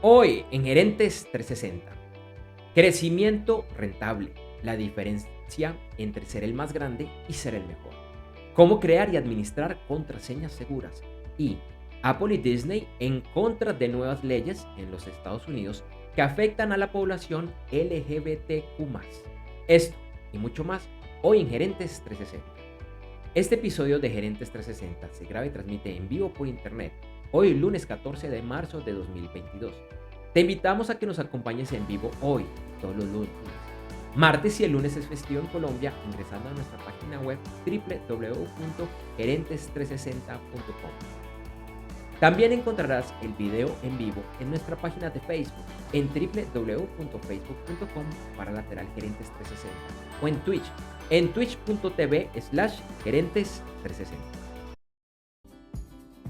Hoy en Gerentes 360, crecimiento rentable, la diferencia entre ser el más grande y ser el mejor. Cómo crear y administrar contraseñas seguras. Y Apple y Disney en contra de nuevas leyes en los Estados Unidos que afectan a la población LGBTQ+. Esto y mucho más hoy en Gerentes 360. Este episodio de Gerentes 360 se graba y transmite en vivo por internet, hoy lunes 14 de marzo de 2022. Te invitamos a que nos acompañes en vivo hoy, todos los lunes. Martes y el lunes es festivo en Colombia, ingresando a nuestra página web www.gerentes360.com. También encontrarás el video en vivo en nuestra página de Facebook en www.facebook.com para lateral gerentes 360 o en Twitch en twitch.tv/gerentes360.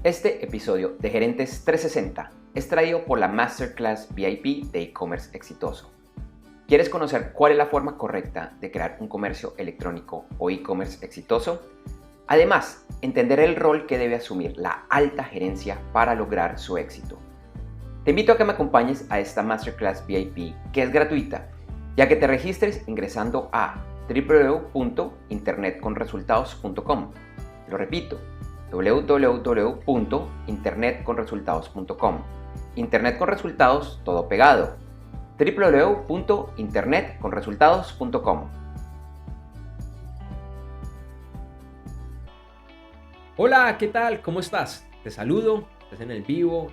Este episodio de Gerentes 360 es traído por la Masterclass VIP de e-commerce exitoso. ¿Quieres conocer cuál es la forma correcta de crear un comercio electrónico o e-commerce exitoso? Además, entender el rol que debe asumir la alta gerencia para lograr su éxito. Te invito a que me acompañes a esta Masterclass VIP, que es gratuita, ya que te registres ingresando a www.internetconresultados.com. Lo repito, www.internetconresultados.com. Internet con resultados, todo pegado. www.internetconresultados.com. Hola, ¿qué tal? ¿Cómo estás? Te saludo, estás en el vivo,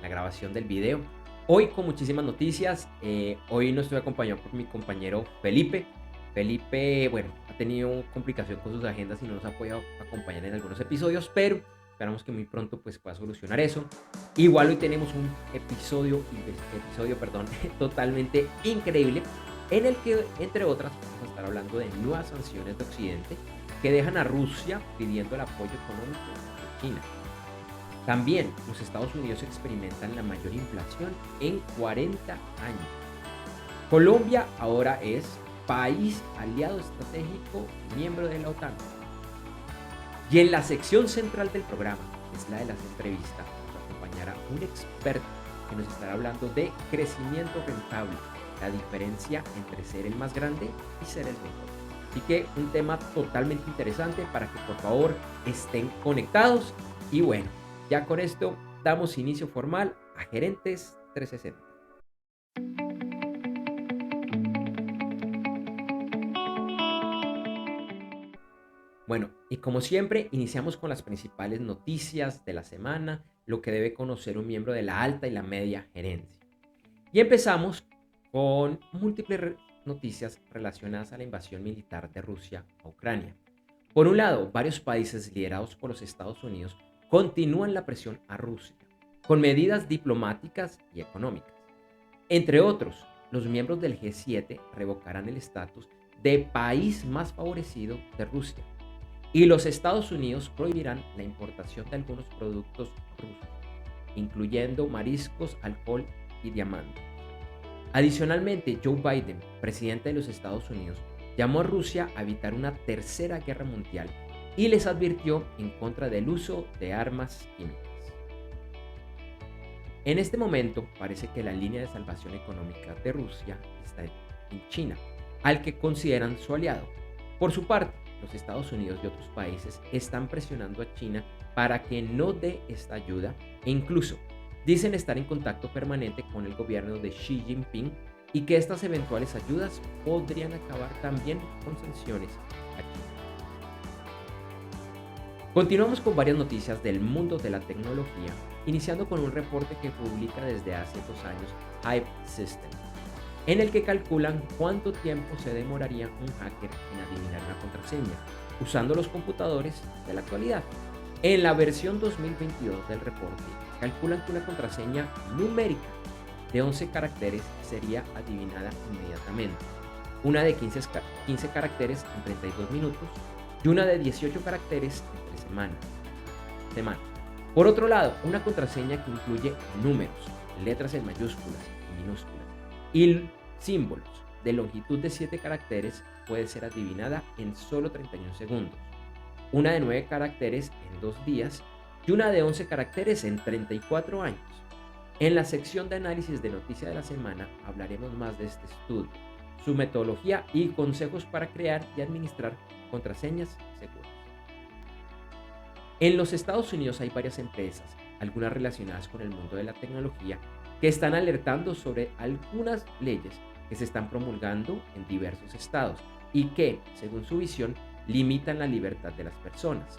la grabación del video. Hoy con muchísimas noticias. Hoy no estoy acompañado por mi compañero Felipe. Felipe, bueno, ha tenido complicación con sus agendas y no nos ha podido acompañar en algunos episodios, pero esperamos que muy pronto pues pueda solucionar eso. Igual hoy tenemos un episodio totalmente increíble en el que, entre otras, vamos a estar hablando de nuevas sanciones de Occidente que dejan a Rusia pidiendo el apoyo económico de China. También los Estados Unidos experimentan la mayor inflación en 40 años. Colombia ahora es país aliado estratégico, miembro de la OTAN. Y en la sección central del programa, que es la de las entrevistas, nos acompañará un experto que nos estará hablando de crecimiento rentable, la diferencia entre ser el más grande y ser el mejor. Así que un tema totalmente interesante para que por favor estén conectados. Y bueno, ya con esto damos inicio formal a Gerentes 360. Bueno, y como siempre, iniciamos con las principales noticias de la semana, lo que debe conocer un miembro de la alta y la media gerencia. Y empezamos con múltiples noticias relacionadas a la invasión militar de Rusia a Ucrania. Por un lado, varios países liderados por los Estados Unidos continúan la presión a Rusia, con medidas diplomáticas y económicas. Entre otros, los miembros del G7 revocarán el estatus de país más favorecido de Rusia. Y los Estados Unidos prohibirán la importación de algunos productos rusos, incluyendo mariscos, alcohol y diamantes. Adicionalmente, Joe Biden, presidente de los Estados Unidos, llamó a Rusia a evitar una tercera guerra mundial y les advirtió en contra del uso de armas químicas. En este momento parece que la línea de salvación económica de Rusia está en China, al que consideran su aliado. Por su parte, los Estados Unidos y otros países están presionando a China para que no dé esta ayuda e incluso dicen estar en contacto permanente con el gobierno de Xi Jinping y que estas eventuales ayudas podrían acabar también con sanciones a China. Continuamos con varias noticias del mundo de la tecnología, iniciando con un reporte que publica desde hace 2 años Hive Systems, en el que calculan cuánto tiempo se demoraría un hacker en adivinar una contraseña usando los computadores de la actualidad. En la versión 2022 del reporte, calculan que una contraseña numérica de 11 caracteres sería adivinada inmediatamente, una de 15 caracteres en 32 minutos y una de 18 caracteres en 3 semanas. Por otro lado, una contraseña que incluye números, letras en mayúsculas y minúsculas y símbolos de longitud de 7 caracteres puede ser adivinada en solo 31 segundos, una de 9 caracteres en 2 días y una de 11 caracteres en 34 años. En la sección de análisis de noticia de la semana hablaremos más de este estudio, su metodología y consejos para crear y administrar contraseñas seguras. En los Estados Unidos hay varias empresas, algunas relacionadas con el mundo de la tecnología, que están alertando sobre algunas leyes que se están promulgando en diversos estados y que, según su visión, limitan la libertad de las personas.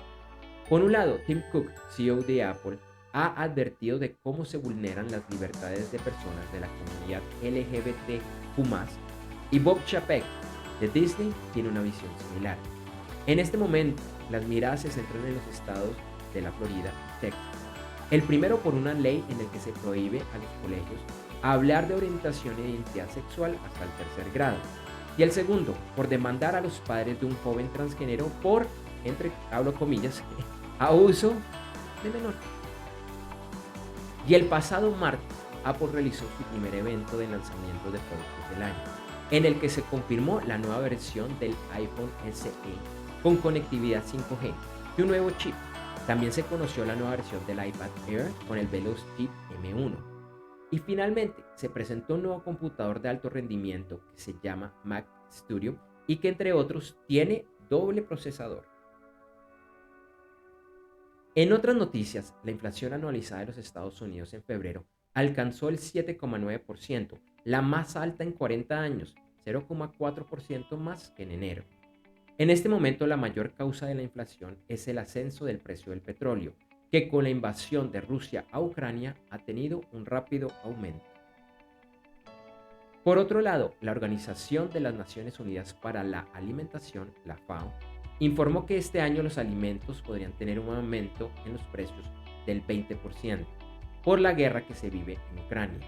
Por un lado, Tim Cook, CEO de Apple, ha advertido de cómo se vulneran las libertades de personas de la comunidad LGBTQ+, y Bob Chapek, de Disney, tiene una visión similar. En este momento, las miradas se centran en los estados de la Florida y Texas. El primero por una ley en la que se prohíbe a los colegios hablar de orientación e identidad sexual hasta el tercer grado. Y el segundo por demandar a los padres de un joven transgénero por, abro comillas, abuso de menor. Y el pasado martes, Apple realizó su primer evento de lanzamiento de productos del año, en el que se confirmó la nueva versión del iPhone SE con conectividad 5G y un nuevo chip. También se conoció la nueva versión del iPad Air con el Veloce M1. Y finalmente se presentó un nuevo computador de alto rendimiento que se llama Mac Studio y que, entre otros, tiene doble procesador. En otras noticias, la inflación anualizada de los Estados Unidos en febrero alcanzó el 7,9%, la más alta en 40 años, 0,4% más que en enero. En este momento, la mayor causa de la inflación es el ascenso del precio del petróleo, que con la invasión de Rusia a Ucrania ha tenido un rápido aumento. Por otro lado, la Organización de las Naciones Unidas para la Alimentación, la FAO, informó que este año los alimentos podrían tener un aumento en los precios del 20% por la guerra que se vive en Ucrania.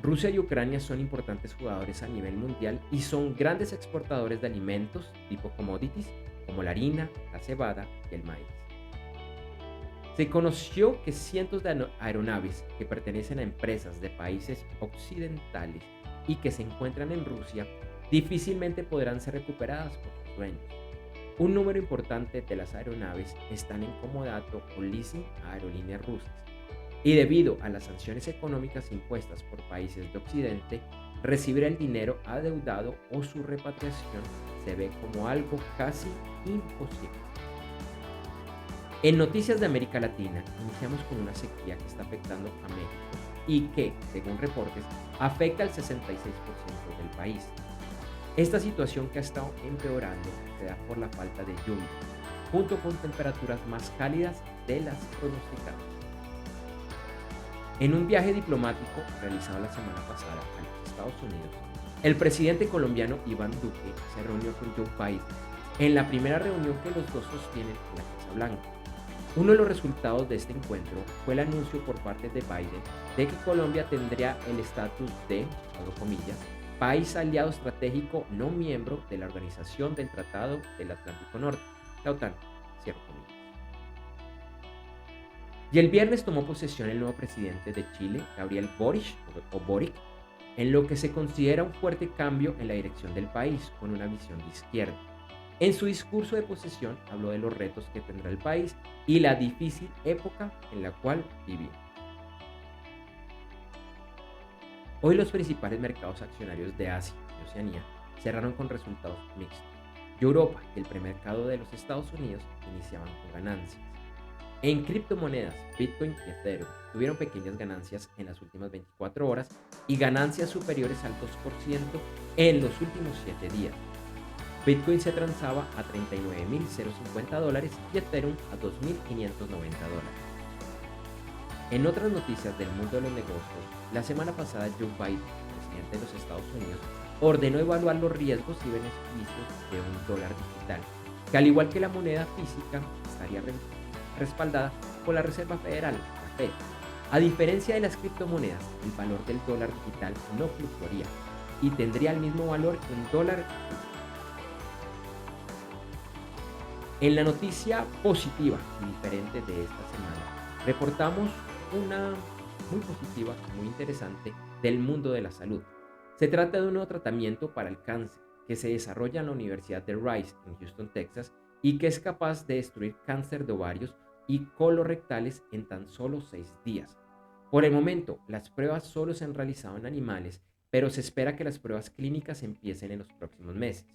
Rusia y Ucrania son importantes jugadores a nivel mundial y son grandes exportadores de alimentos tipo commodities como la harina, la cebada y el maíz. Se conoció que cientos de aeronaves que pertenecen a empresas de países occidentales y que se encuentran en Rusia difícilmente podrán ser recuperadas por sus dueños. Un número importante de las aeronaves están en comodato o leasing a aerolíneas rusas. Y debido a las sanciones económicas impuestas por países de Occidente, recibir el dinero adeudado o su repatriación se ve como algo casi imposible. En noticias de América Latina, iniciamos con una sequía que está afectando a México y que, según reportes, afecta al 66% del país. Esta situación, que ha estado empeorando, se da por la falta de lluvia, junto con temperaturas más cálidas de las pronosticadas. En un viaje diplomático realizado la semana pasada a los Estados Unidos, el presidente colombiano Iván Duque se reunió con Joe Biden en la primera reunión que los dos sostienen en la Casa Blanca. Uno de los resultados de este encuentro fue el anuncio por parte de Biden de que Colombia tendría el estatus de, abro comillas, país aliado estratégico no miembro de la Organización del Tratado del Atlántico Norte, la OTAN, cierro comillas. Y el viernes tomó posesión el nuevo presidente de Chile, Gabriel Boric, en lo que se considera un fuerte cambio en la dirección del país, con una visión de izquierda. En su discurso de posesión habló de los retos que tendrá el país y la difícil época en la cual vivimos. Hoy los principales mercados accionarios de Asia y Oceanía cerraron con resultados mixtos. Y Europa y el premercado de los Estados Unidos iniciaban con ganancias. En criptomonedas, Bitcoin y Ethereum tuvieron pequeñas ganancias en las últimas 24 horas y ganancias superiores al 2% en los últimos 7 días. Bitcoin se transaba a $39.050 y Ethereum a $2.590. En otras noticias del mundo de los negocios, la semana pasada Joe Biden, presidente de los Estados Unidos, ordenó evaluar los riesgos y beneficios de un dólar digital, que, al igual que la moneda física, estaría respaldada por la Reserva Federal, la Fed. A diferencia de las criptomonedas, el valor del dólar digital no fluctuaría y tendría el mismo valor que un dólar. En la noticia positiva y diferente de esta semana, reportamos una muy positiva, muy interesante del mundo de la salud. Se trata de un nuevo tratamiento para el cáncer que se desarrolla en la Universidad de Rice en Houston, Texas, y que es capaz de destruir cáncer de ovarios y colorectales en tan solo 6 días. Por el momento, las pruebas solo se han realizado en animales, pero se espera que las pruebas clínicas empiecen en los próximos meses.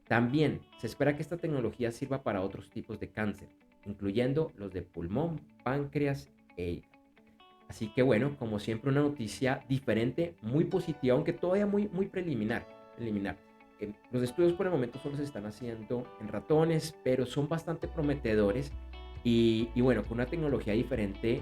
También se espera que esta tecnología sirva para otros tipos de cáncer, incluyendo los de pulmón, páncreas e hígado. Así que bueno, como siempre, una noticia diferente, muy positiva, aunque todavía muy preliminar. Los estudios por el momento solo se están haciendo en ratones, pero son bastante prometedores. Y bueno, con una tecnología diferente,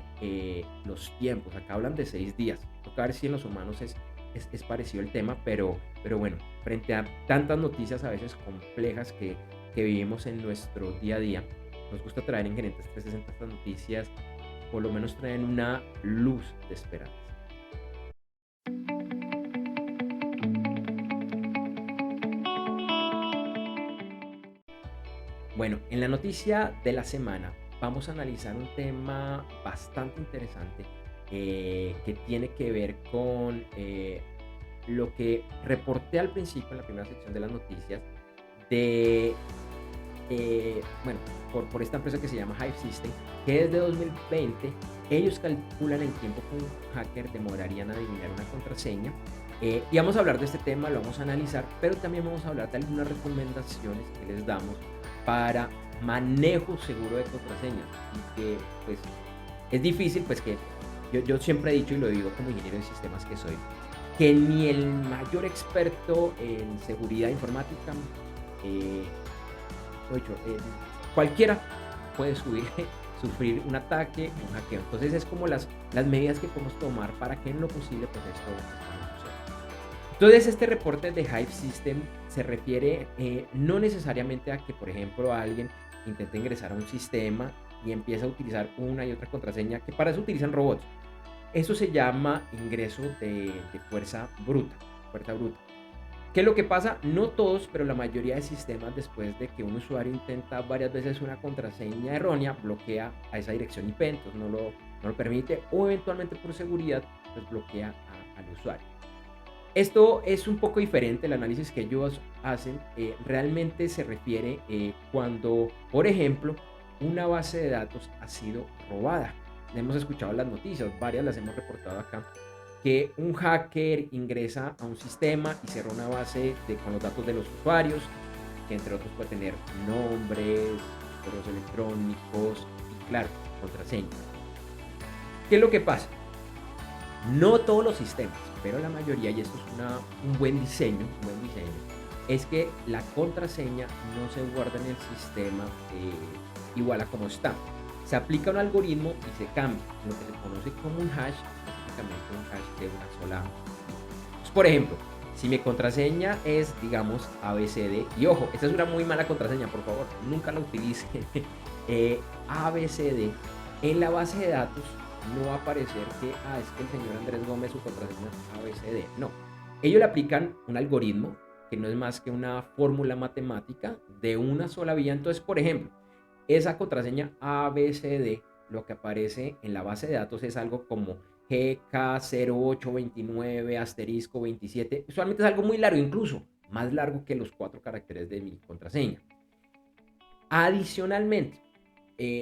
los tiempos, acá hablan de 6 días. Toca ver si en los humanos es parecido el tema, pero bueno, frente a tantas noticias a veces complejas que vivimos en nuestro día a día, nos gusta traer en Gerentes 360 estas noticias, por lo menos traen una luz de esperanza. Bueno, en la noticia de la semana vamos a analizar un tema bastante interesante, que tiene que ver con lo que reporté al principio en la primera sección de las noticias de, bueno, por esta empresa que se llama Hive System, que desde 2020 ellos calculan el tiempo que un hacker demoraría en adivinar una contraseña. Y vamos a hablar de este tema, lo vamos a analizar, pero también vamos a hablar de algunas recomendaciones que les damos para manejo seguro de contraseñas. Y que pues es difícil, pues que yo siempre he dicho y lo digo como ingeniero de sistemas que soy, que ni el mayor experto en seguridad informática, eh, lo dicho, cualquiera puede sufrir un ataque, un hackeo. Entonces es como las medidas que podemos tomar para que en lo posible pues esto no suceda. Entonces este reporte de Hive System se refiere no necesariamente a que, por ejemplo, alguien intente ingresar a un sistema y empieza a utilizar una y otra contraseña, que para eso utilizan robots. Eso se llama ingreso de fuerza bruta, fuerza bruta. ¿Qué es lo que pasa? No todos, pero la mayoría de sistemas, después de que un usuario intenta varias veces una contraseña errónea, bloquea a esa dirección IP, entonces no lo permite, o eventualmente por seguridad, pues bloquea al usuario. Esto es un poco diferente, el análisis que ellos hacen realmente se refiere cuando, por ejemplo, una base de datos ha sido robada. Hemos escuchado las noticias, varias las hemos reportado acá, que un hacker ingresa a un sistema y cierra una base con los datos de los usuarios, que entre otros puede tener nombres, correos electrónicos y, claro, contraseñas. ¿Qué es lo que pasa? No todos los sistemas, pero la mayoría, y esto es un buen diseño, es que la contraseña no se guarda en el sistema igual a como está. Se aplica un algoritmo y se cambia, lo que se conoce como un hash, específicamente un hash de una sola. Entonces, por ejemplo, si mi contraseña es, digamos, ABCD, y ojo, esta es una muy mala contraseña, por favor, nunca la utilice. ABCD, en la base de datos no va a aparecer que, es que el señor Andrés Gómez su contraseña es ABCD. No, ellos le aplican un algoritmo que no es más que una fórmula matemática de una sola vía. Entonces, por ejemplo, esa contraseña ABCD, lo que aparece en la base de datos es algo como GK0829 asterisco 27. Usualmente es algo muy largo, incluso más largo que los 4 caracteres de mi contraseña. Adicionalmente,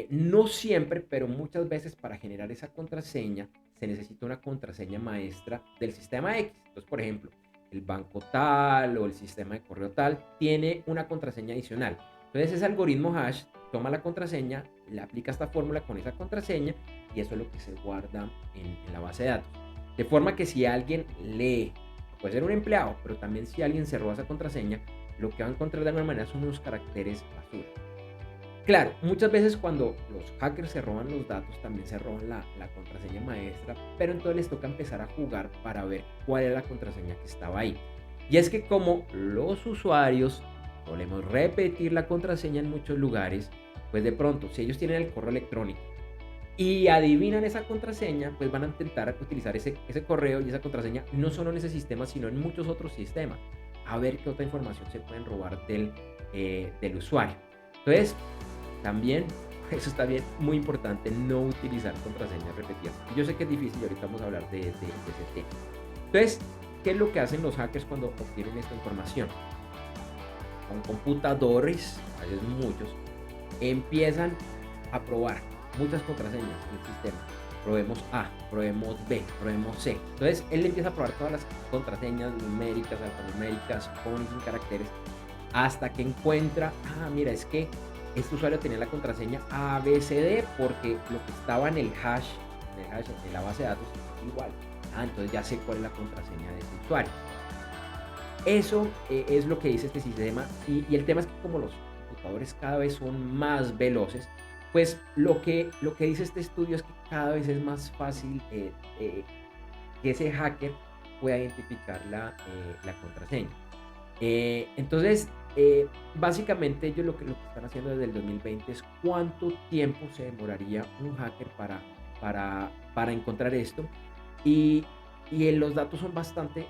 no siempre, pero muchas veces para generar esa contraseña se necesita una contraseña maestra del sistema X. Entonces, por ejemplo, el banco tal o el sistema de correo tal tiene una contraseña adicional. Entonces ese algoritmo hash toma la contraseña, le aplica esta fórmula con esa contraseña y eso es lo que se guarda en la base de datos. De forma que si alguien lee, puede ser un empleado, pero también si alguien se roba esa contraseña, lo que va a encontrar de alguna manera son unos caracteres basura. Claro, muchas veces cuando los hackers se roban los datos, también se roban la contraseña maestra, pero entonces les toca empezar a jugar para ver cuál era la contraseña que estaba ahí. Y es que como los usuarios solemos repetir la contraseña en muchos lugares, pues de pronto, si ellos tienen el correo electrónico y adivinan esa contraseña, pues van a intentar utilizar ese correo y esa contraseña no solo en ese sistema, sino en muchos otros sistemas, a ver qué otra información se pueden robar del usuario. Entonces, también, eso está bien, muy importante, no utilizar contraseñas repetidas. Y yo sé que es difícil y ahorita vamos a hablar de ese tema. Entonces, ¿qué es lo que hacen los hackers cuando obtienen esta información? Con computadores, a veces muchos, empiezan a probar muchas contraseñas en el sistema probemos A, probemos B, probemos C. Entonces él empieza a probar todas las contraseñas numéricas, alfanuméricas, con caracteres, hasta que encuentra, mira, es que este usuario tenía la contraseña ABCD porque lo que estaba en la base de datos es igual. Entonces ya sé cuál es la contraseña de ese usuario. Eso es lo que dice este sistema y el tema es que como los computadores cada vez son más veloces, pues lo que dice este estudio es que cada vez es más fácil que ese hacker pueda identificar la contraseña. Entonces, básicamente ellos lo que están haciendo desde el 2020 es cuánto tiempo se demoraría un hacker para encontrar esto. Y, los datos son bastante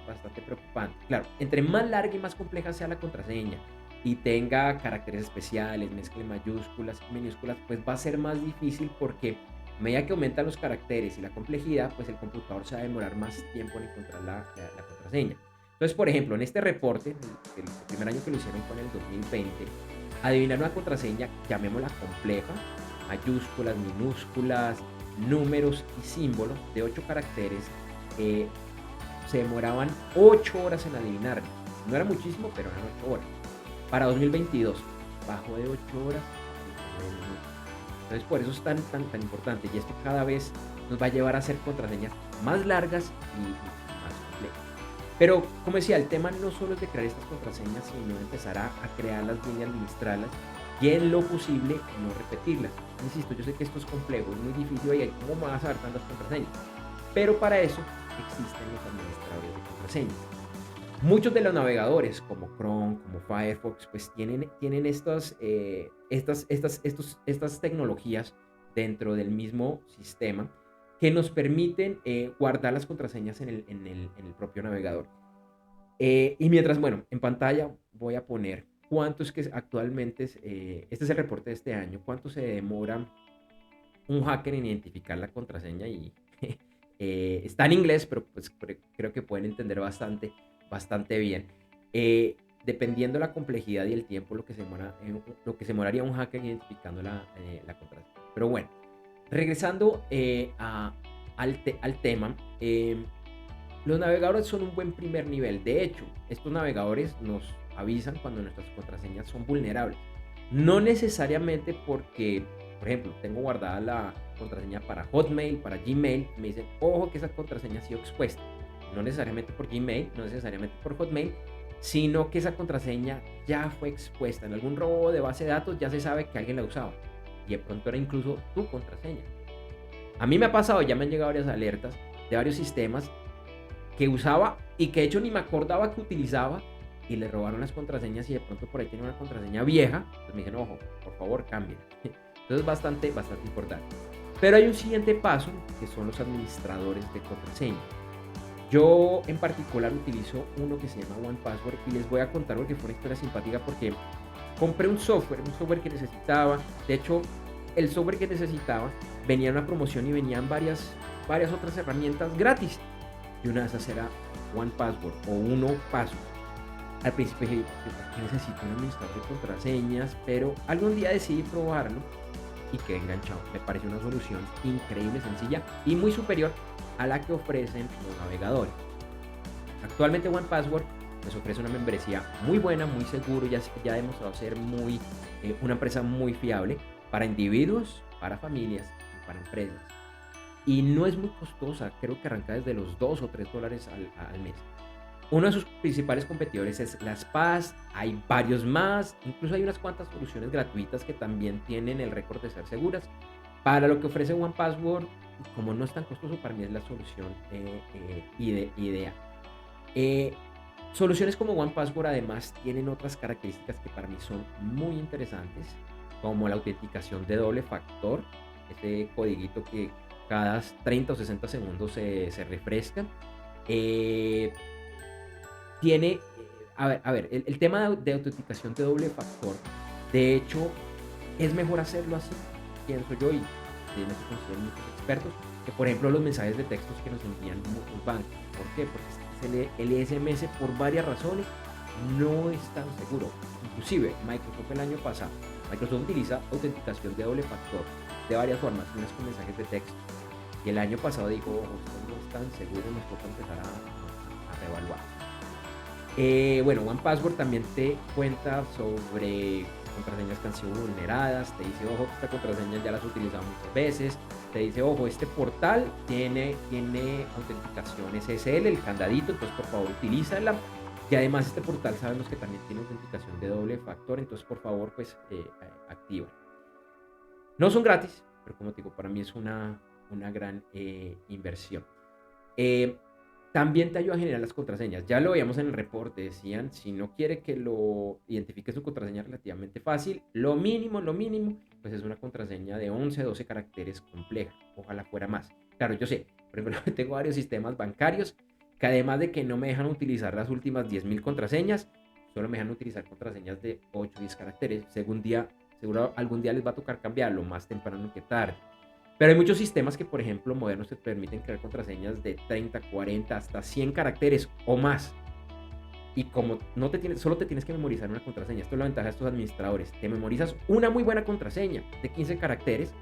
preocupantes. Claro, entre más larga y más compleja sea la contraseña y tenga caracteres especiales, mezcle mayúsculas y minúsculas, pues va a ser más difícil porque a medida que aumentan los caracteres y la complejidad, pues el computador se va a demorar más tiempo en encontrar la contraseña. Entonces, por ejemplo, en este reporte, el primer año que lo hicieron fue en el 2020, adivinar una contraseña, llamémosla compleja, mayúsculas, minúsculas, números y símbolos de 8 caracteres, se demoraban 8 horas en adivinarla. No era muchísimo, pero eran 8 horas. Para 2022, bajó de 8 horas a 9 minutos. Entonces, por eso es tan importante. Y esto cada vez nos va a llevar a hacer contraseñas más largas y más complejas. Pero, como decía, el tema no solo es de crear estas contraseñas, sino de empezar a crearlas bien y administrarlas y en lo posible no repetirlas. Insisto, yo sé que esto es complejo, es muy difícil, y ¿cómo me vas a dar tantas contraseñas? Pero para eso existen los administradores de contraseñas. Muchos de los navegadores como Chrome, como Firefox, pues tienen estas tecnologías dentro del mismo sistema que nos permiten guardar las contraseñas en el propio navegador. Y mientras, bueno, en pantalla voy a poner cuánto es que actualmente, este es el reporte de este año, cuánto se demora un hacker en identificar la contraseña y está en inglés, pero pues creo que pueden entender bastante bien. Dependiendo de la complejidad y el tiempo, lo que se demoraría un hacker identificando la contraseña. Pero bueno, regresando al tema, los navegadores son un buen primer nivel. De hecho, estos navegadores nos avisan cuando nuestras contraseñas son vulnerables. No necesariamente porque, por ejemplo, tengo guardada la contraseña para Hotmail, para Gmail, me dicen, ojo que esa contraseña ha sido expuesta. No necesariamente por Gmail, no necesariamente por Hotmail, sino que esa contraseña ya fue expuesta. En algún robo de base de datos ya se sabe que alguien la usaba. Y de pronto era incluso tu contraseña. A mí me ha pasado, ya me han llegado varias alertas de varios sistemas que usaba y que de hecho ni me acordaba que utilizaba y le robaron las contraseñas y de pronto por ahí tiene una contraseña vieja. Entonces me dicen, ojo, por favor, cambien. Entonces bastante importante. Pero hay un siguiente paso que son los administradores de contraseña. Yo en particular utilizo uno que se llama 1Password y les voy a contar porque fue una historia simpática porque compré un software que necesitaba. De hecho, el software que necesitaba venía en una promoción y venían varias otras herramientas gratis. Y una de esas era 1Password o 1Password. Al principio dije, ¿por qué necesito un administrador de contraseñas? Pero algún día decidí probarlo y quedé enganchado. Me pareció una solución increíble, sencilla y muy superior a la que ofrecen los navegadores. Actualmente 1Password nos ofrece una membresía muy buena, muy seguro, ya ha demostrado ser una empresa muy fiable para individuos, para familias y para empresas. Y no es muy costosa, creo que arranca desde los $2 o $3 al mes. Uno de sus principales competidores es LastPass, hay varios más, incluso hay unas cuantas soluciones gratuitas que también tienen el récord de ser seguras. Para lo que ofrece 1Password, como no es tan costoso, para mí es la solución ideal. Soluciones como 1Password además tienen otras características que para mí son muy interesantes, como la autenticación de doble factor, ese codiguito que cada 30 o 60 segundos se refresca. Tiene, el tema de autenticación de doble factor, de hecho, es mejor hacerlo así, pienso yo, y en eso consideran muchos expertos, que por ejemplo los mensajes de textos que nos envían muchos bancos. ¿Por qué? Porque el SMS por varias razones no es tan seguro. Inclusive Microsoft el año pasado, Microsoft utiliza autenticación de doble factor de varias formas, unas con mensajes de texto, Y el año pasado dijo, ojo, esto no es tan seguro, nos toca empezar a reevaluar. Bueno, One Password también te cuenta sobre contraseñas que han sido vulneradas, te dice, ojo, esta contraseña ya la has utilizado muchas veces, te dice, ojo, este portal tiene autenticación SSL, el candadito, entonces por favor utilízala. Y además este portal sabemos que también tiene autenticación de doble factor, entonces por favor pues activa. No son gratis, pero como te digo, para mí es una gran inversión. Eh, También te ayuda a generar las contraseñas. Ya lo veíamos en el reporte, decían, si no quiere que lo identifique su contraseña relativamente fácil, lo mínimo, pues es una contraseña de 11, 12 caracteres compleja. Ojalá fuera más. Claro, yo sé, por ejemplo, tengo varios sistemas bancarios que además de que no me dejan utilizar las últimas 10.000 contraseñas, solo me dejan utilizar contraseñas de 8 o 10 caracteres. Seguro algún día les va a tocar cambiarlo, más temprano que tarde. Pero hay muchos sistemas que, por ejemplo, modernos te permiten crear contraseñas de 30, 40, hasta 100 caracteres o más. Y como solo te tienes que memorizar una contraseña. Esto es la ventaja de estos administradores. Te memorizas una muy buena contraseña de 15 caracteres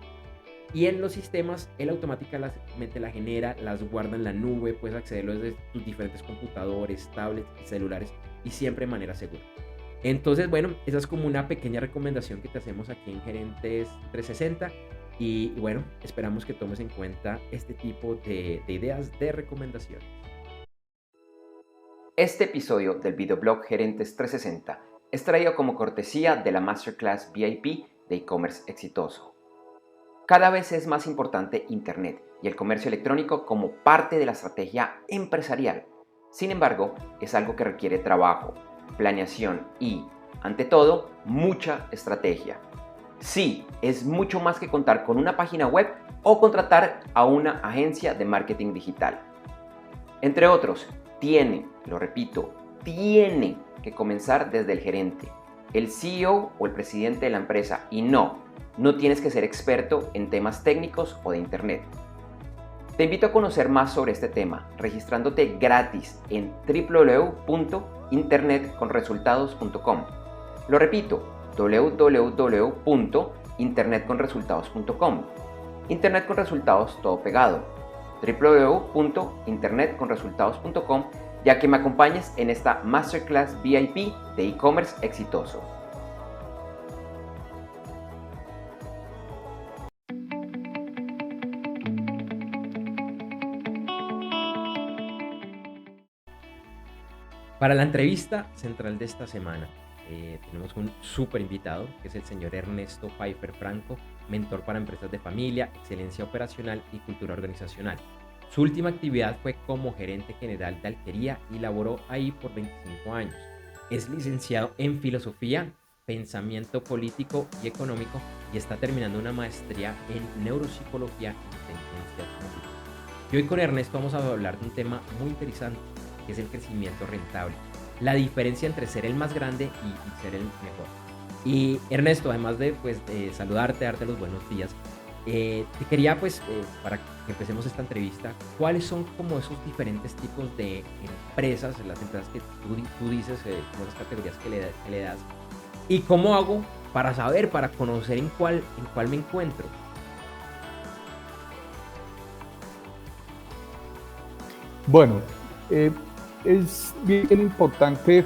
y en los sistemas él automáticamente la genera, las guarda en la nube, puedes accederlo desde tus diferentes computadores, tablets y celulares y siempre de manera segura. Entonces, bueno, esa es como una pequeña recomendación que te hacemos aquí en Gerentes 360 y bueno, esperamos que tomes en cuenta este tipo de ideas de recomendación. Este episodio del videoblog Gerentes 360 es traído como cortesía de la Masterclass VIP de e-commerce exitoso. Cada vez es más importante Internet y el comercio electrónico como parte de la estrategia empresarial. Sin embargo, es algo que requiere trabajo, planeación y, ante todo, mucha estrategia. Sí, es mucho más que contar con una página web o contratar a una agencia de marketing digital. Entre otros, tiene que comenzar desde el gerente, el CEO o el presidente de la empresa y no tienes que ser experto en temas técnicos o de Internet. Te invito a conocer más sobre este tema registrándote gratis en www.internetconresultados.com. Lo repito, www.internetconresultados.com. Internet con resultados todo pegado. www.internetconresultados.com, ya que me acompañes en esta Masterclass VIP de e-commerce exitoso. Para la entrevista central de esta semana, tenemos un súper invitado, que es el señor Ernesto Pfeiffer Franco, mentor para empresas de familia, excelencia operacional y cultura organizacional. Su última actividad fue como gerente general de Alquería y laboró ahí por 25 años. Es licenciado en filosofía, pensamiento político y económico y está terminando una maestría en neuropsicología e inteligencia artificial. Y hoy con Ernesto vamos a hablar de un tema muy interesante, que es el crecimiento rentable. La diferencia entre ser el más grande y ser el mejor. Y Ernesto, además de saludarte, darte los buenos días, te quería para que empecemos esta entrevista, ¿cuáles son como esos diferentes tipos de empresas, las empresas que tú dices, como las categorías que le das? ¿Y cómo hago para saber, para conocer en cuál me encuentro? Bueno, es bien importante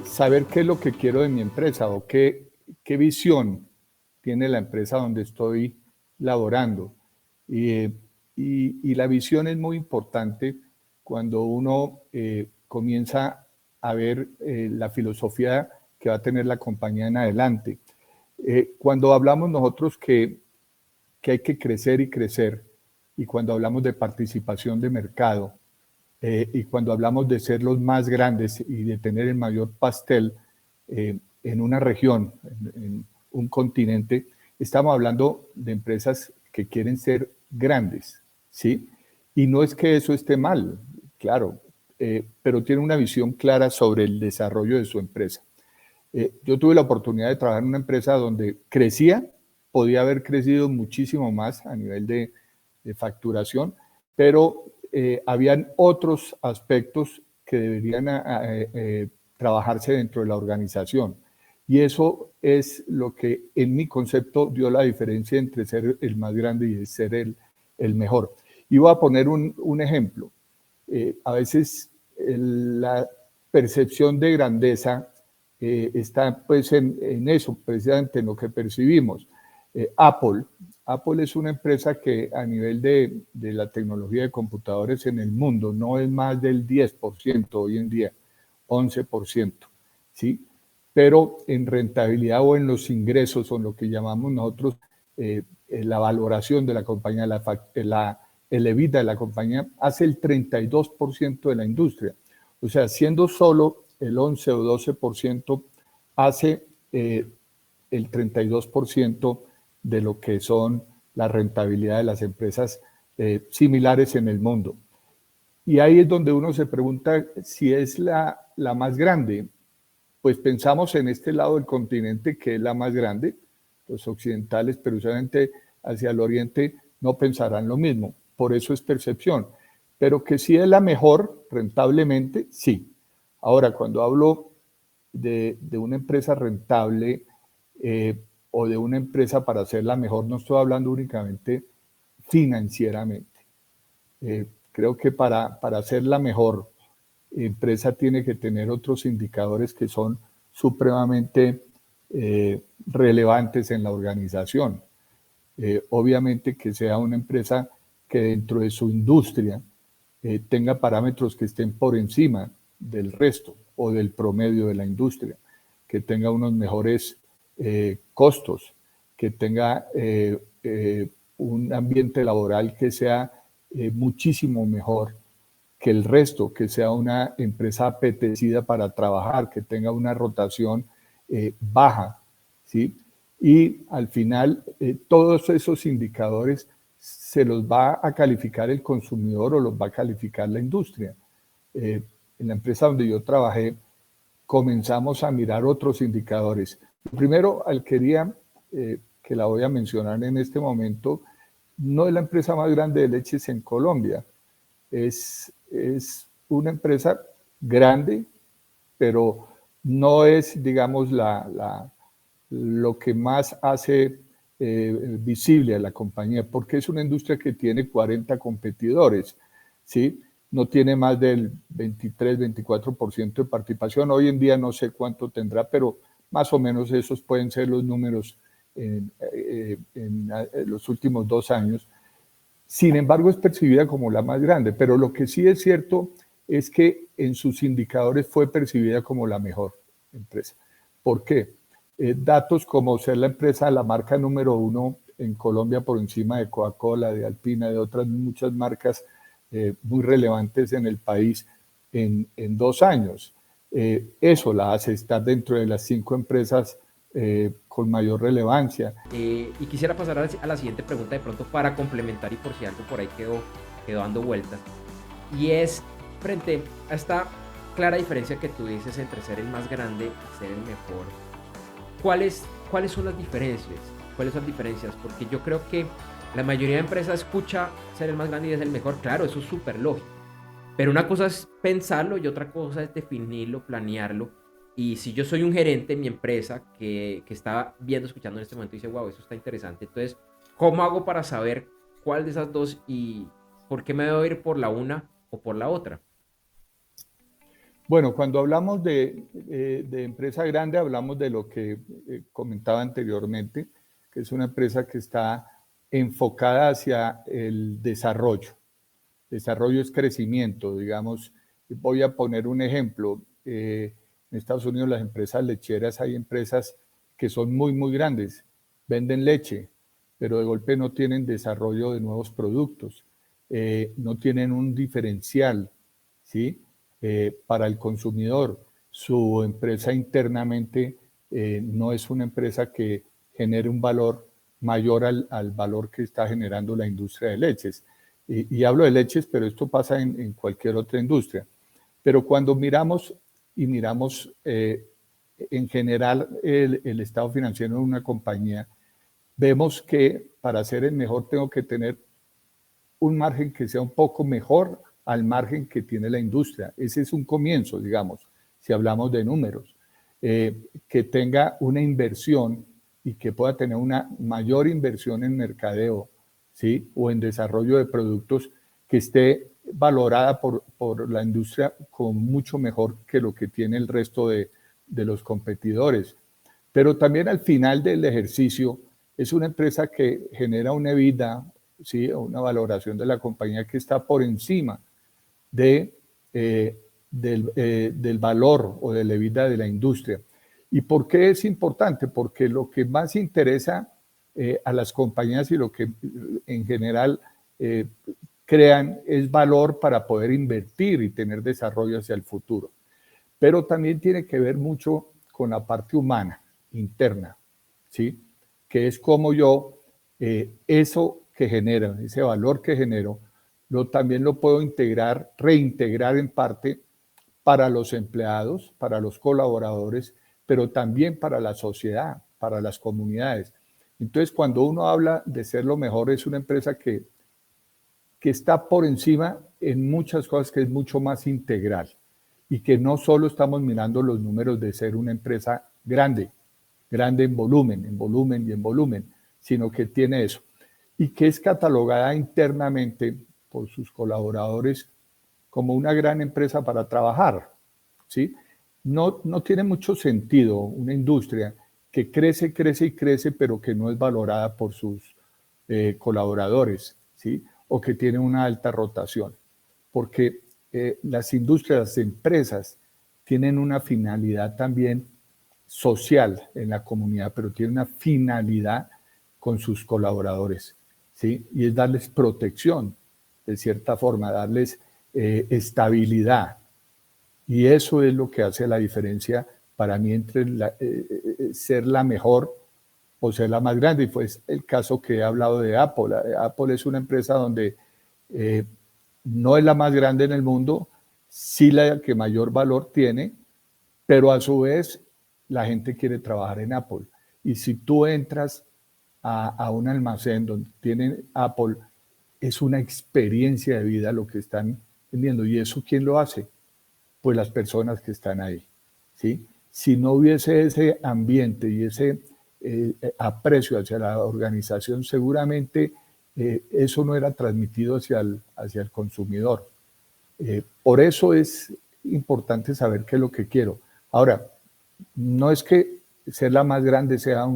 saber qué es lo que quiero de mi empresa o qué visión tiene la empresa donde estoy laborando. Y la visión es muy importante cuando uno comienza a ver la filosofía que va a tener la compañía en adelante. Cuando hablamos nosotros que hay que crecer y crecer, y cuando hablamos de participación de mercado, y cuando hablamos de ser los más grandes y de tener el mayor pastel en una región, en un continente, estamos hablando de empresas que quieren ser grandes, ¿sí? Y no es que eso esté mal, claro, pero tiene una visión clara sobre el desarrollo de su empresa. Yo tuve la oportunidad de trabajar en una empresa donde crecía, podía haber crecido muchísimo más a nivel de facturación, pero habían otros aspectos que deberían trabajarse dentro de la organización. Y eso es lo que en mi concepto dio la diferencia entre ser el más grande y ser el el mejor. Y voy a poner un ejemplo. A veces la percepción de grandeza está pues en eso, precisamente en lo que percibimos. Apple es una empresa que a nivel de la tecnología de computadores en el mundo no es más del 10% hoy en día, 11%, ¿sí? Pero en rentabilidad o en los ingresos o en lo que llamamos nosotros la valoración de la compañía, el EBITDA de la compañía hace el 32% de la industria. O sea, siendo solo el 11 o 12% hace el 32% de lo que son la rentabilidad de las empresas similares en el mundo. Y ahí es donde uno se pregunta si es la más grande. Pues pensamos en este lado del continente que es la más grande. Los occidentales, pero usualmente hacia el oriente, no pensarán lo mismo. Por eso es percepción. Pero que sí es la mejor rentablemente, sí. Ahora, cuando hablo de una empresa rentable o de una empresa para hacerla mejor, no estoy hablando únicamente financieramente. Creo que para hacerla mejor, empresa tiene que tener otros indicadores que son supremamente relevantes en la organización. Obviamente que sea una empresa que dentro de su industria tenga parámetros que estén por encima del resto o del promedio de la industria, que tenga unos mejores costos, que tenga un ambiente laboral que sea muchísimo mejor que el resto, que sea una empresa apetecida para trabajar, que tenga una rotación baja, ¿sí? Y al final, todos esos indicadores se los va a calificar el consumidor o los va a calificar la industria. En la empresa donde yo trabajé, comenzamos a mirar otros indicadores. Primero, Alquería, que la voy a mencionar en este momento, no es la empresa más grande de leches en Colombia. Es una empresa grande, pero no es, digamos, lo que más hace visible a la compañía, porque es una industria que tiene 40 competidores, ¿sí? No tiene más del 23-24% de participación. Hoy en día no sé cuánto tendrá, pero más o menos esos pueden ser los números en los últimos 2 años. Sin embargo, es percibida como la más grande, pero lo que sí es cierto es que en sus indicadores fue percibida como la mejor empresa. ¿Por qué? Datos como ser la empresa, la marca número 1 en Colombia por encima de Coca-Cola, de Alpina, de otras muchas marcas muy relevantes en el país en 2 años. Eso la hace estar dentro de las 5 empresas con mayor relevancia. Y quisiera pasar a la siguiente pregunta de pronto para complementar y por si algo por ahí quedó dando vueltas. Y es frente a esta clara diferencia que tú dices entre ser el más grande y ser el mejor. ¿Cuáles son las diferencias? ¿Cuáles son las diferencias? Porque yo creo que la mayoría de empresas escucha ser el más grande y es el mejor. Claro, eso es súper lógico. Pero una cosa es pensarlo y otra cosa es definirlo, planearlo. Y si yo soy un gerente en mi empresa que está viendo, escuchando en este momento y dice, wow, eso está interesante. Entonces, ¿cómo hago para saber cuál de esas dos y por qué me debo ir por la una o por la otra? Bueno, cuando hablamos de empresa grande, hablamos de lo que comentaba anteriormente, que es una empresa que está enfocada hacia el desarrollo. Desarrollo es crecimiento, digamos. Voy a poner un ejemplo. En Estados Unidos las empresas lecheras, hay empresas que son muy, muy grandes, venden leche, pero de golpe no tienen desarrollo de nuevos productos, no tienen un diferencial, ¿sí? Para el consumidor. Su empresa internamente no es una empresa que genere un valor mayor al valor que está generando la industria de leches. Y hablo de leches, pero esto pasa en cualquier otra industria. Pero cuando miramos en general el estado financiero de una compañía, vemos que para ser el mejor tengo que tener un margen que sea un poco mejor al margen que tiene la industria. Ese es un comienzo, digamos, si hablamos de números. Que tenga una inversión y que pueda tener una mayor inversión en mercadeo ¿sí? O en desarrollo de productos que esté valorada por la industria con mucho mejor que lo que tiene el resto de los competidores. Pero también al final del ejercicio es una empresa que genera una EBITDA, ¿sí? Una valoración de la compañía que está por encima de, del valor o de la EBITDA de la industria. ¿Y por qué es importante? Porque lo que más interesa a las compañías y lo que en general crean es valor para poder invertir y tener desarrollo hacia el futuro. Pero también tiene que ver mucho con la parte humana, interna, ¿sí? Que es como yo, eso que genera, ese valor que genero, también lo puedo integrar, reintegrar en parte para los empleados, para los colaboradores, pero también para la sociedad, para las comunidades. Entonces, cuando uno habla de ser lo mejor, es una empresa que está por encima en muchas cosas, que es mucho más integral y que no solo estamos mirando los números de ser una empresa grande, grande en volumen y en volumen, sino que tiene eso y que es catalogada internamente por sus colaboradores como una gran empresa para trabajar, ¿sí? No tiene mucho sentido una industria que crece, crece y crece, pero que no es valorada por sus colaboradores, ¿sí? O que tiene una alta rotación, porque las industrias, las empresas tienen una finalidad también social en la comunidad, pero tienen una finalidad con sus colaboradores, ¿sí? Y es darles protección, de cierta forma, darles estabilidad. Y eso es lo que hace la diferencia para mí entre ser la mejor o ser la más grande. Y fue el caso que he hablado de Apple. Apple es una empresa donde no es la más grande en el mundo, sí la que mayor valor tiene, pero a su vez la gente quiere trabajar en Apple. Y si tú entras a un almacén donde tienen Apple, es una experiencia de vida lo que están vendiendo. ¿Y eso quién lo hace? Pues las personas que están ahí, ¿sí? Si no hubiese ese ambiente y ese aprecio hacia la organización, seguramente eso no era transmitido hacia el consumidor. Por eso es importante saber qué es lo que quiero. Ahora, no es que ser la más grande sea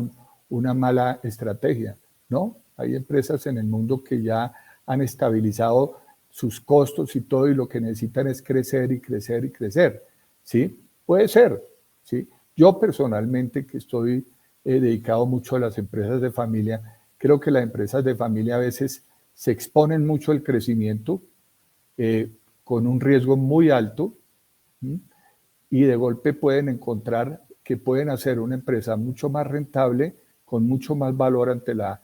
una mala estrategia, ¿no? Hay empresas en el mundo que ya han estabilizado sus costos y todo, y lo que necesitan es crecer y crecer y crecer, ¿sí? Puede ser, ¿sí? Yo personalmente, que estoy dedicado mucho a las empresas de familia, creo que las empresas de familia a veces se exponen mucho al crecimiento con un riesgo muy alto, ¿sí? Y de golpe pueden encontrar que pueden hacer una empresa mucho más rentable, con mucho más valor ante la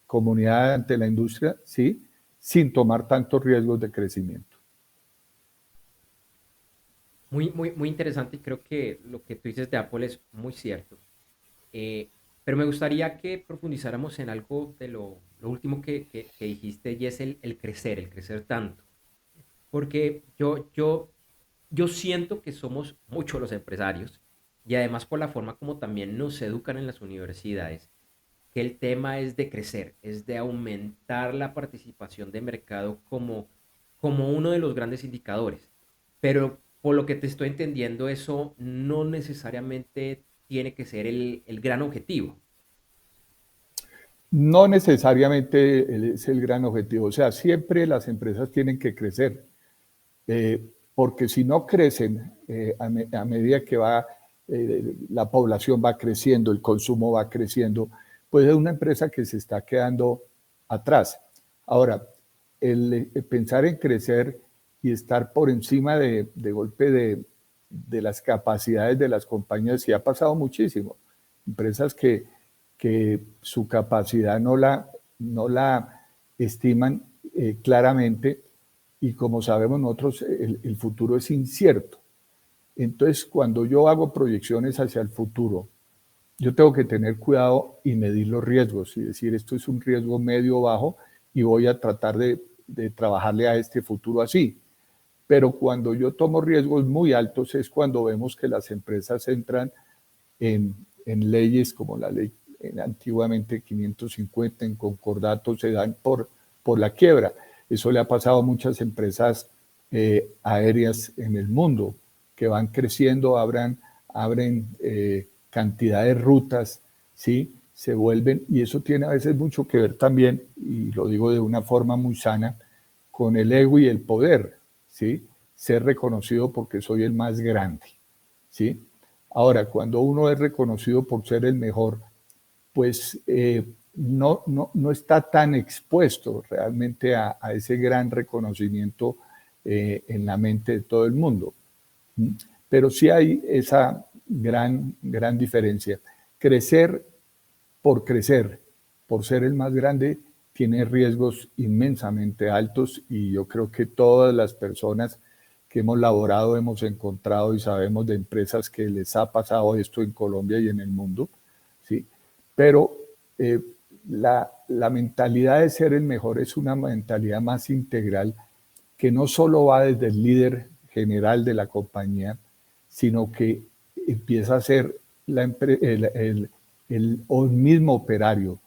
comunidad, ante la industria, ¿sí? Sin tomar tantos riesgos de crecimiento. Muy interesante y creo que lo que tú dices de Apple es muy cierto. Eh, pero me gustaría que profundizáramos en algo de lo último que dijiste y es el crecer tanto. Porque yo siento que somos muchos los empresarios y además por la forma como también nos educan en las universidades, que el tema es de crecer, es de aumentar la participación de mercado como uno de los grandes indicadores. Pero por lo que te estoy entendiendo, eso no necesariamente tiene que ser el gran objetivo. No necesariamente es el gran objetivo, o sea, siempre las empresas tienen que crecer, porque si no crecen a medida que la población va creciendo, el consumo va creciendo, pues es una empresa que se está quedando atrás. Ahora, el pensar en crecer y estar por encima de golpe de las capacidades de las compañías, sí ha pasado muchísimo. Empresas que su capacidad no la estiman claramente, y como sabemos nosotros, el futuro es incierto. Entonces, cuando yo hago proyecciones hacia el futuro, yo tengo que tener cuidado y medir los riesgos y decir, esto es un riesgo medio o bajo y voy a tratar de trabajarle a este futuro así. Pero cuando yo tomo riesgos muy altos es cuando vemos que las empresas entran en leyes como la ley antiguamente 550, en concordatos, se dan por la quiebra. Eso le ha pasado a muchas empresas aéreas en el mundo, que van creciendo, abren cantidad de rutas, ¿sí? Se vuelven, y eso tiene a veces mucho que ver también, y lo digo de una forma muy sana, con el ego y el poder, ¿sí? Ser reconocido porque soy el más grande, ¿sí? Ahora, cuando uno es reconocido por ser el mejor, pues no está tan expuesto realmente a ese gran reconocimiento en la mente de todo el mundo. Pero sí hay esa gran diferencia. Crecer, por ser el más grande, tiene riesgos inmensamente altos, y yo creo que todas las personas que hemos laborado hemos encontrado y sabemos de empresas que les ha pasado esto en Colombia y en el mundo, ¿sí? Pero la mentalidad de ser el mejor es una mentalidad más integral, que no solo va desde el líder general de la compañía, sino que empieza a ser el mismo operario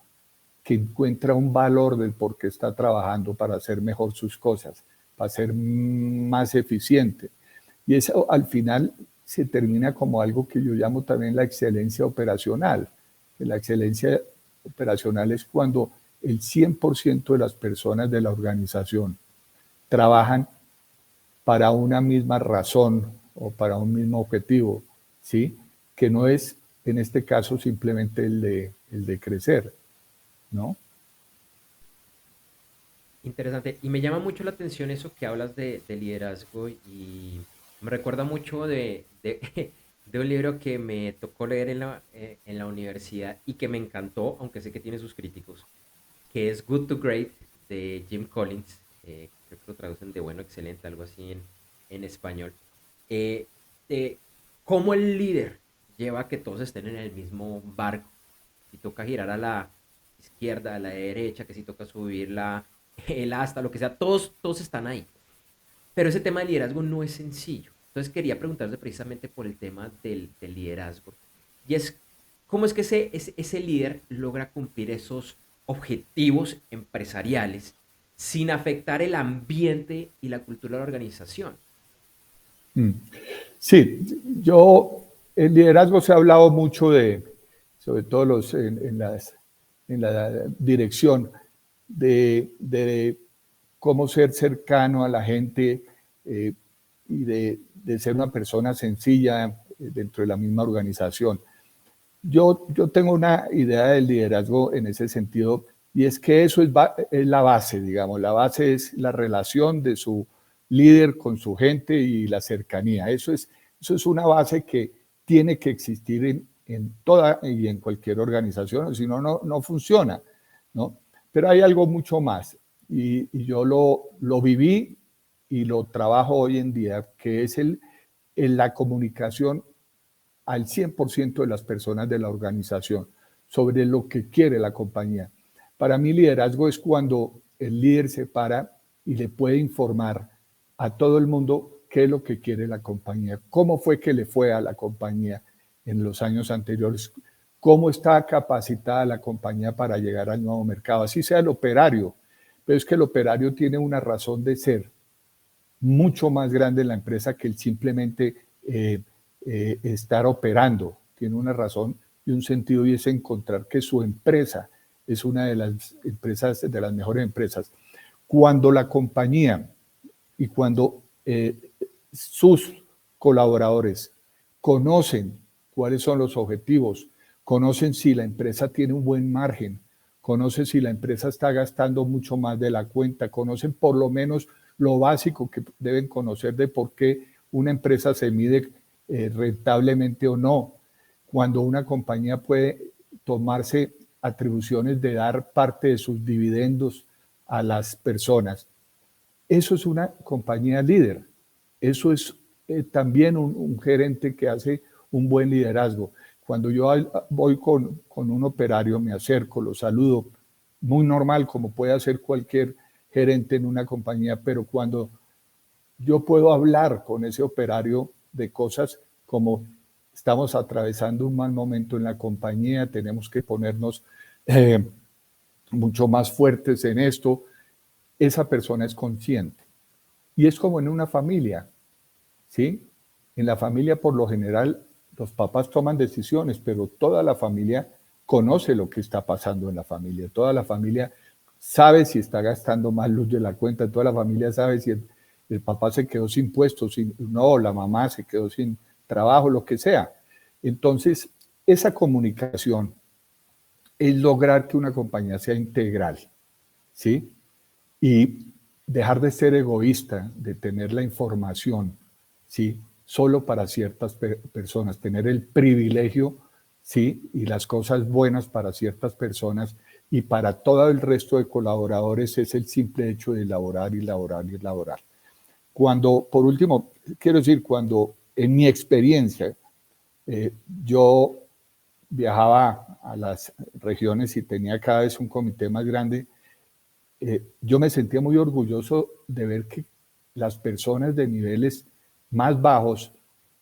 que encuentra un valor del por qué está trabajando para hacer mejor sus cosas, para ser más eficiente. Y eso al final se termina como algo que yo llamo también la excelencia operacional. La excelencia operacional es cuando el 100% de las personas de la organización trabajan para una misma razón o para un mismo objetivo, ¿sí? Que no es, en este caso, simplemente el de crecer, ¿no? Interesante. Y me llama mucho la atención eso que hablas de liderazgo, y me recuerda mucho de un libro que me tocó leer en la universidad y que me encantó, aunque sé que tiene sus críticos, que es Good to Great de Jim Collins. Creo que lo traducen de bueno, excelente, algo así en español. Eh, de cómo el líder lleva a que todos estén en el mismo barco. Si toca girar a la izquierda, a la derecha, que si toca subir el asta, lo que sea, todos están ahí. Pero ese tema de liderazgo no es sencillo. Entonces quería preguntarte precisamente por el tema del liderazgo. Y es, ¿cómo es que ese líder logra cumplir esos objetivos empresariales sin afectar el ambiente y la cultura de la organización? Sí, el liderazgo se ha hablado mucho sobre todo en la dirección, de cómo ser cercano a la gente, y de ser una persona sencilla dentro de la misma organización. Yo tengo una idea del liderazgo en ese sentido, y es que eso es la base, digamos. La base es la relación de su líder con su gente y la cercanía. Eso es una base que tiene que existir en toda y en cualquier organización, o si no, no funciona, ¿no? Pero hay algo mucho más, y yo lo viví y lo trabajo hoy en día, que es la comunicación al 100% de las personas de la organización sobre lo que quiere la compañía. Para mí, liderazgo es cuando el líder se para y le puede informar a todo el mundo qué es lo que quiere la compañía, cómo fue que le fue a la compañía en los años anteriores, cómo está capacitada la compañía para llegar al nuevo mercado, así sea el operario. Pero es que el operario tiene una razón de ser mucho más grande en la empresa que el simplemente estar operando. Tiene una razón y un sentido, y es encontrar que su empresa es una de las empresas, de las mejores empresas. Cuando la compañía y cuando sus colaboradores conocen cuáles son los objetivos, conocen si la empresa tiene un buen margen, conocen si la empresa está gastando mucho más de la cuenta, conocen por lo menos lo básico que deben conocer de por qué una empresa se mide rentablemente o no. Cuando una compañía puede tomarse atribuciones de dar parte de sus dividendos a las personas. Eso es una compañía líder. Eso es también un gerente que hace un buen liderazgo. Cuando yo voy con un operario, me acerco, lo saludo, muy normal, como puede hacer cualquier gerente en una compañía, pero cuando yo puedo hablar con ese operario de cosas como: estamos atravesando un mal momento en la compañía, tenemos que ponernos mucho más fuertes en esto, esa persona es consciente. Y es como en una familia, ¿sí? En la familia, por lo general, los papás toman decisiones, pero toda la familia conoce lo que está pasando en la familia. Toda la familia sabe si está gastando más luz de la cuenta. Toda la familia sabe si el papá se quedó sin puestos, no, la mamá se quedó sin trabajo, lo que sea. Entonces, esa comunicación es lograr que una compañía sea integral, ¿sí? Y dejar de ser egoísta, de tener la información, ¿sí? Solo para ciertas personas, tener el privilegio, ¿sí? Y las cosas buenas para ciertas personas y para todo el resto de colaboradores es el simple hecho de elaborar y elaborar y elaborar. Cuando, por último, quiero decir, cuando en mi experiencia yo viajaba a las regiones y tenía cada vez un comité más grande, yo me sentía muy orgulloso de ver que las personas de niveles más bajos,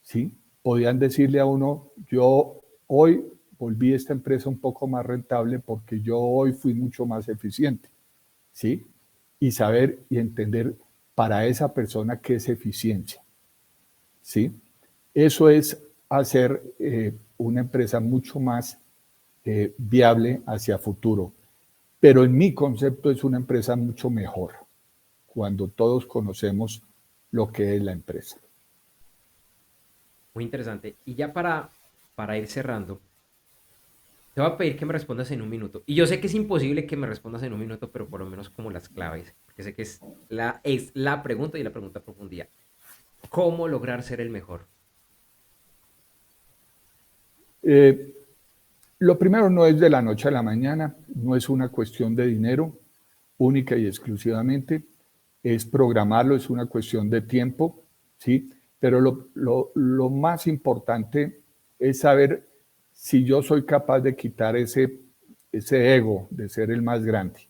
¿sí? Podían decirle a uno, yo hoy volví a esta empresa un poco más rentable porque yo hoy fui mucho más eficiente, ¿sí? Y saber y entender para esa persona qué es eficiencia, ¿sí? Eso es hacer una empresa mucho más viable hacia futuro. Pero en mi concepto es una empresa mucho mejor cuando todos conocemos lo que es la empresa. Muy interesante. Y ya para ir cerrando, te voy a pedir que me respondas en un minuto. Y yo sé que es imposible que me respondas en un minuto, pero por lo menos como las claves, porque sé que es la pregunta y la pregunta a profundidad. ¿Cómo lograr ser el mejor? Eh, lo primero no es de la noche a la mañana, no es una cuestión de dinero única y exclusivamente, es programarlo, es una cuestión de tiempo, ¿sí? Pero lo más importante es saber si yo soy capaz de quitar ese ego de ser el más grande,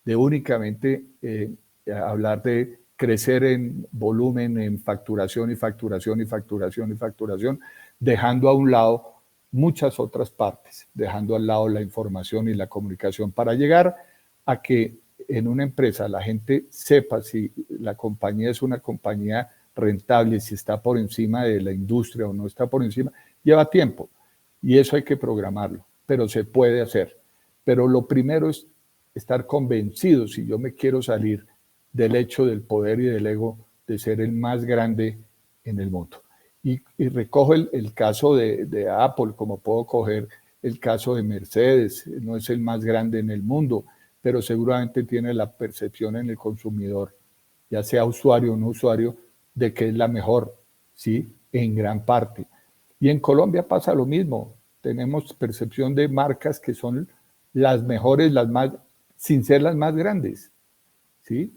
de únicamente hablar de crecer en volumen, en facturación y facturación y facturación y facturación, dejando a un lado muchas otras partes, dejando al lado la información y la comunicación para llegar a que en una empresa la gente sepa si la compañía es una compañía rentable, si está por encima de la industria o no está por encima, lleva tiempo y eso hay que programarlo, pero se puede hacer. Pero lo primero es estar convencido, si yo me quiero salir del hecho del poder y del ego de ser el más grande en el mundo. Y recojo el caso de Apple, como puedo coger el caso de Mercedes, no es el más grande en el mundo, pero seguramente tiene la percepción en el consumidor, ya sea usuario o no usuario, de que es la mejor, ¿sí? En gran parte. Y en Colombia pasa lo mismo. Tenemos percepción de marcas que son las mejores, las más, sin ser las más grandes, ¿sí?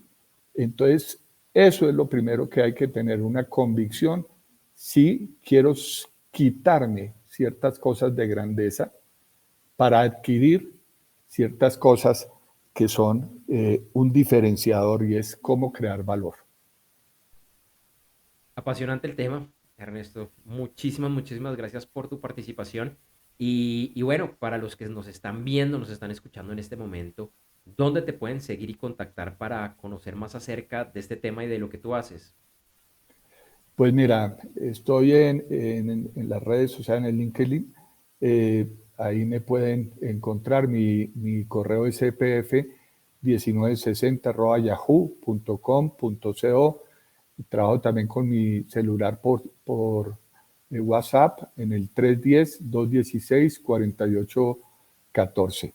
Entonces, eso es lo primero que hay que tener, una convicción. Si quiero quitarme ciertas cosas de grandeza para adquirir ciertas cosas que son un diferenciador y es cómo crear valor. Apasionante el tema, Ernesto. Muchísimas gracias por tu participación. Y bueno, para los que nos están viendo, nos están escuchando en este momento, ¿dónde te pueden seguir y contactar para conocer más acerca de este tema y de lo que tú haces? Pues mira, estoy en las redes sociales, en el LinkedIn. Ahí me pueden encontrar. Mi correo es cpf1960@yahoo.com.co. Trabajo también con mi celular por WhatsApp en el 310-216-4814.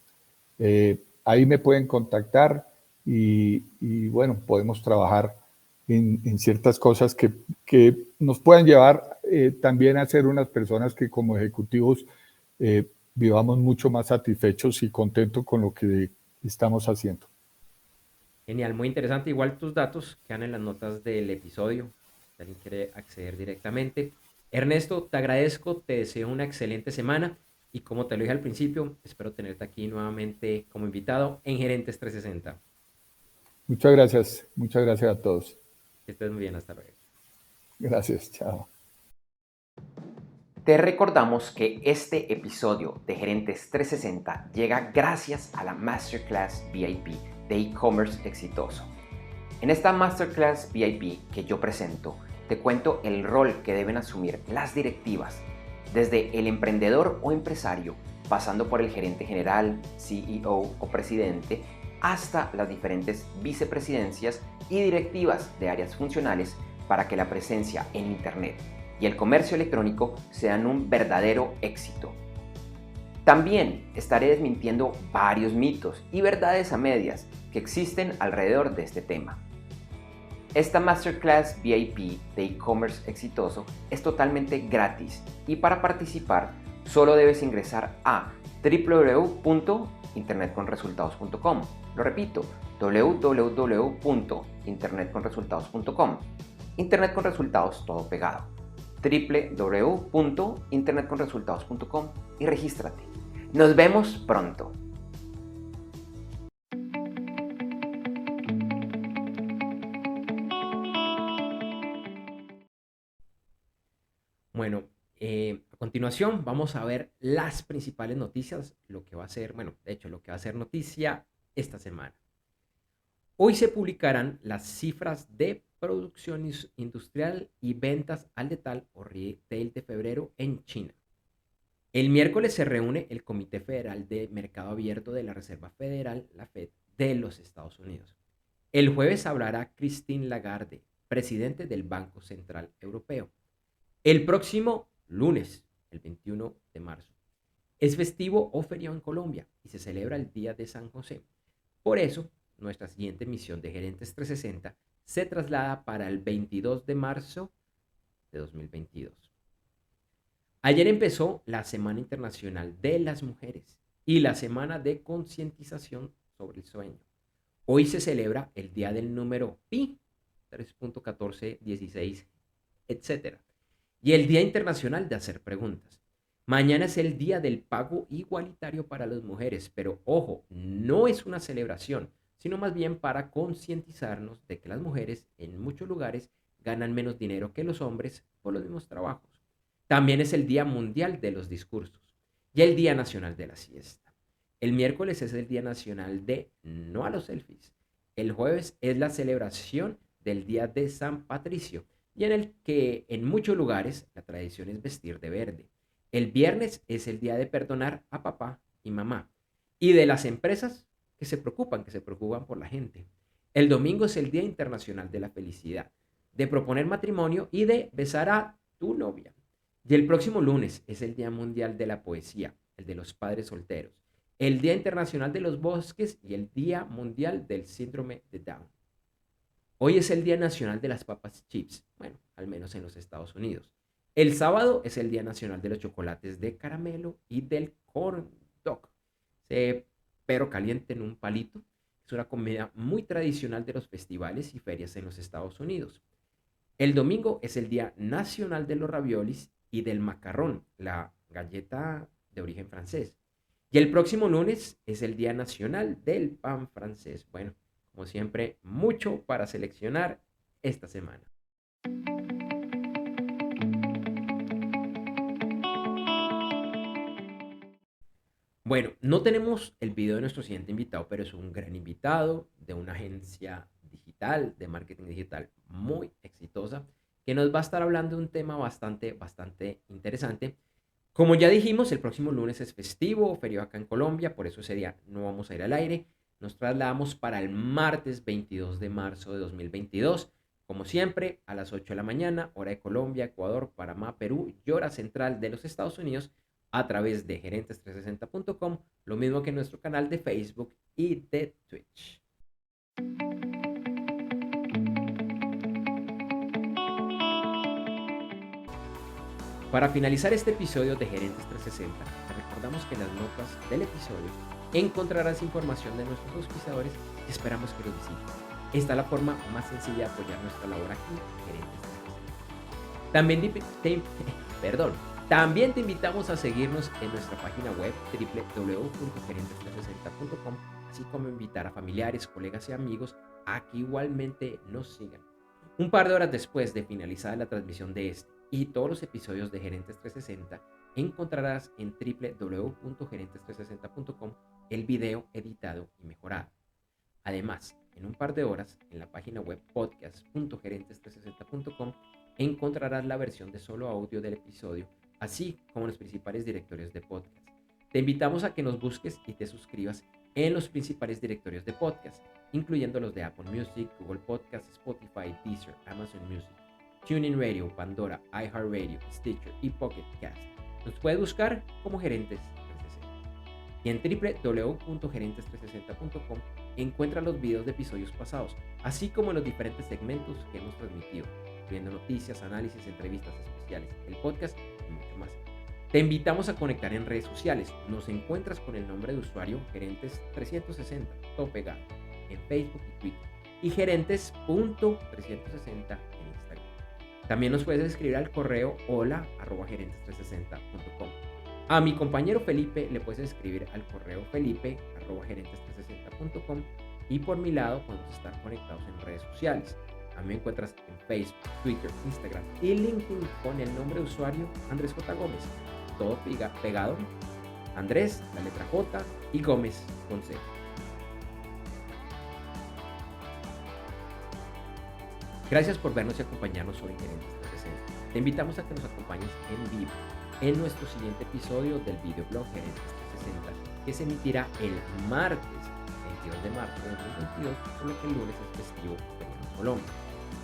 Ahí me pueden contactar y bueno, podemos trabajar en ciertas cosas que nos puedan llevar también a ser unas personas que como ejecutivos vivamos mucho más satisfechos y contentos con lo que estamos haciendo. Genial, muy interesante. Igual tus datos quedan en las notas del episodio, si alguien quiere acceder directamente. Ernesto, te agradezco, te deseo una excelente semana y como te lo dije al principio, espero tenerte aquí nuevamente como invitado en Gerentes 360. Muchas gracias a todos. Que estés muy bien, hasta luego. Gracias, chao. Te recordamos que este episodio de Gerentes 360 llega gracias a la Masterclass VIP de e-commerce exitoso. En esta Masterclass VIP que yo presento, te cuento el rol que deben asumir las directivas, desde el emprendedor o empresario, pasando por el gerente general, CEO o presidente, hasta las diferentes vicepresidencias y directivas de áreas funcionales para que la presencia en Internet y el comercio electrónico sean un verdadero éxito. También estaré desmintiendo varios mitos y verdades a medias que existen alrededor de este tema. Esta Masterclass VIP de e-commerce exitoso es totalmente gratis y para participar solo debes ingresar a www.internetconresultados.com. Lo repito, www.internetconresultados.com. Internet con resultados todo pegado. www.internetconresultados.com y regístrate. Nos vemos pronto. Bueno, a continuación vamos a ver las principales noticias, lo que va a ser, lo que va a ser noticia esta semana. Hoy se publicarán las cifras de producción industrial y ventas al detalle o retail de febrero en China. El miércoles se reúne el Comité Federal de Mercado Abierto de la Reserva Federal, la Fed, de los Estados Unidos. El jueves hablará Christine Lagarde, presidente del Banco Central Europeo. El próximo lunes, el 21 de marzo, es festivo o feriado en Colombia y se celebra el Día de San José. Por eso, nuestra siguiente emisión de Gerentes 360 se traslada para el 22 de marzo de 2022. Ayer empezó la Semana Internacional de las Mujeres y la Semana de Concientización sobre el Sueño. Hoy se celebra el Día del Número Pi, 3.1416, etc. Y el Día Internacional de Hacer Preguntas. Mañana es el Día del Pago Igualitario para las Mujeres, pero ojo, no es una celebración, sino más bien para concientizarnos de que las mujeres en muchos lugares ganan menos dinero que los hombres por los mismos trabajos. También es el Día Mundial de los Discursos y el Día Nacional de la Siesta. El miércoles es el Día Nacional de No a los Selfies. El jueves es la celebración del Día de San Patricio y en el que en muchos lugares la tradición es vestir de verde. El viernes es el día de perdonar a papá y mamá y de las empresas que se preocupan por la gente. El domingo es el Día Internacional de la Felicidad, de proponer matrimonio y de besar a tu novia. Y el próximo lunes es el Día Mundial de la Poesía, el de los padres solteros, el Día Internacional de los Bosques y el Día Mundial del Síndrome de Down. Hoy es el Día Nacional de las Papas Chips, bueno, al menos en los Estados Unidos. El sábado es el Día Nacional de los Chocolates de Caramelo y del Corn Dog, perro caliente en un palito. Es una comida muy tradicional de los festivales y ferias en los Estados Unidos. El domingo es el Día Nacional de los Raviolis y del Macarrón, la galleta de origen francés. Y el próximo lunes es el Día Nacional del Pan francés. Bueno, como siempre, mucho para seleccionar esta semana. Bueno, no tenemos el video de nuestro siguiente invitado, pero es un gran invitado de una agencia digital, de marketing digital muy exitosa, que nos va a estar hablando de un tema bastante interesante. Como ya dijimos, el próximo lunes es festivo, feriado acá en Colombia, por eso ese día no vamos a ir al aire. Nos trasladamos para el martes 22 de marzo de 2022, como siempre, a las 8 de la mañana, hora de Colombia, Ecuador, Panamá, Perú y hora central de los Estados Unidos, a través de gerentes360.com, lo mismo que en nuestro canal de Facebook y de Twitch. Para finalizar este episodio de Gerentes 360, te recordamos que en las notas del episodio encontrarás información de nuestros auspiciadores y esperamos que los visites. Esta es la forma más sencilla de apoyar nuestra labor aquí en Gerentes 360. También te invitamos a seguirnos en nuestra página web www.gerentes360.com, así como invitar a familiares, colegas y amigos a que igualmente nos sigan. Un par de horas después de finalizada la transmisión de este y todos los episodios de Gerentes 360, encontrarás en www.gerentes360.com el video editado y mejorado. Además, en un par de horas en la página web podcast.gerentes360.com encontrarás la versión de solo audio del episodio, así como los principales directorios de podcast. Te invitamos a que nos busques y te suscribas en los principales directorios de podcast, incluyendo los de Apple Music, Google Podcasts, Spotify, Deezer, Amazon Music, TuneIn Radio, Pandora, iHeartRadio, Stitcher y Pocket Cast. Nos puedes buscar como Gerentes 360. Y en www.gerentes360.com encuentra los videos de episodios pasados, así como los diferentes segmentos que hemos transmitido, incluyendo noticias, análisis, entrevistas especiales, el podcast y mucho más. Te invitamos a conectar en redes sociales. Nos encuentras con el nombre de usuario Gerentes360, todo pegado, en Facebook y Twitter, y gerentes.360 en Instagram. También nos puedes escribir al correo hola@gerentes360.com. A mi compañero Felipe le puedes escribir al correo felipe@gerentes360.com, y por mi lado podemos estar conectados en redes sociales. A mí me encuentras en Facebook, Twitter, Instagram y LinkedIn con el nombre de usuario Andrés J. Gómez. Todo pegado, Andrés, la letra J, y Gómez con C. Gracias por vernos y acompañarnos hoy en Gerentes 360. Te invitamos a que nos acompañes en vivo en nuestro siguiente episodio del videoblog Gerentes 360, que se emitirá el martes 22 de marzo de 2022, por lo que el lunes es festivo en Colombia.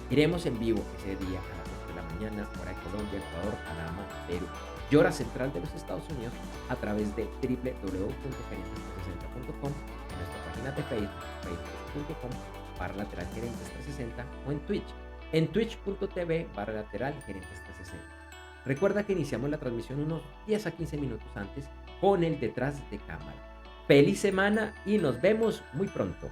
Iremos en vivo ese día a las 8 de la mañana, hora de Colombia, Ecuador, Panamá, Perú y hora central de los Estados Unidos, a través de www.gerentes360.com, en nuestra página de Facebook, facebook.com/gerentes360 o en Twitch, en twitch.tv/gerentes360. Recuerda que iniciamos la transmisión unos 10 a 15 minutos antes con el detrás de cámara. ¡Feliz semana y nos vemos muy pronto!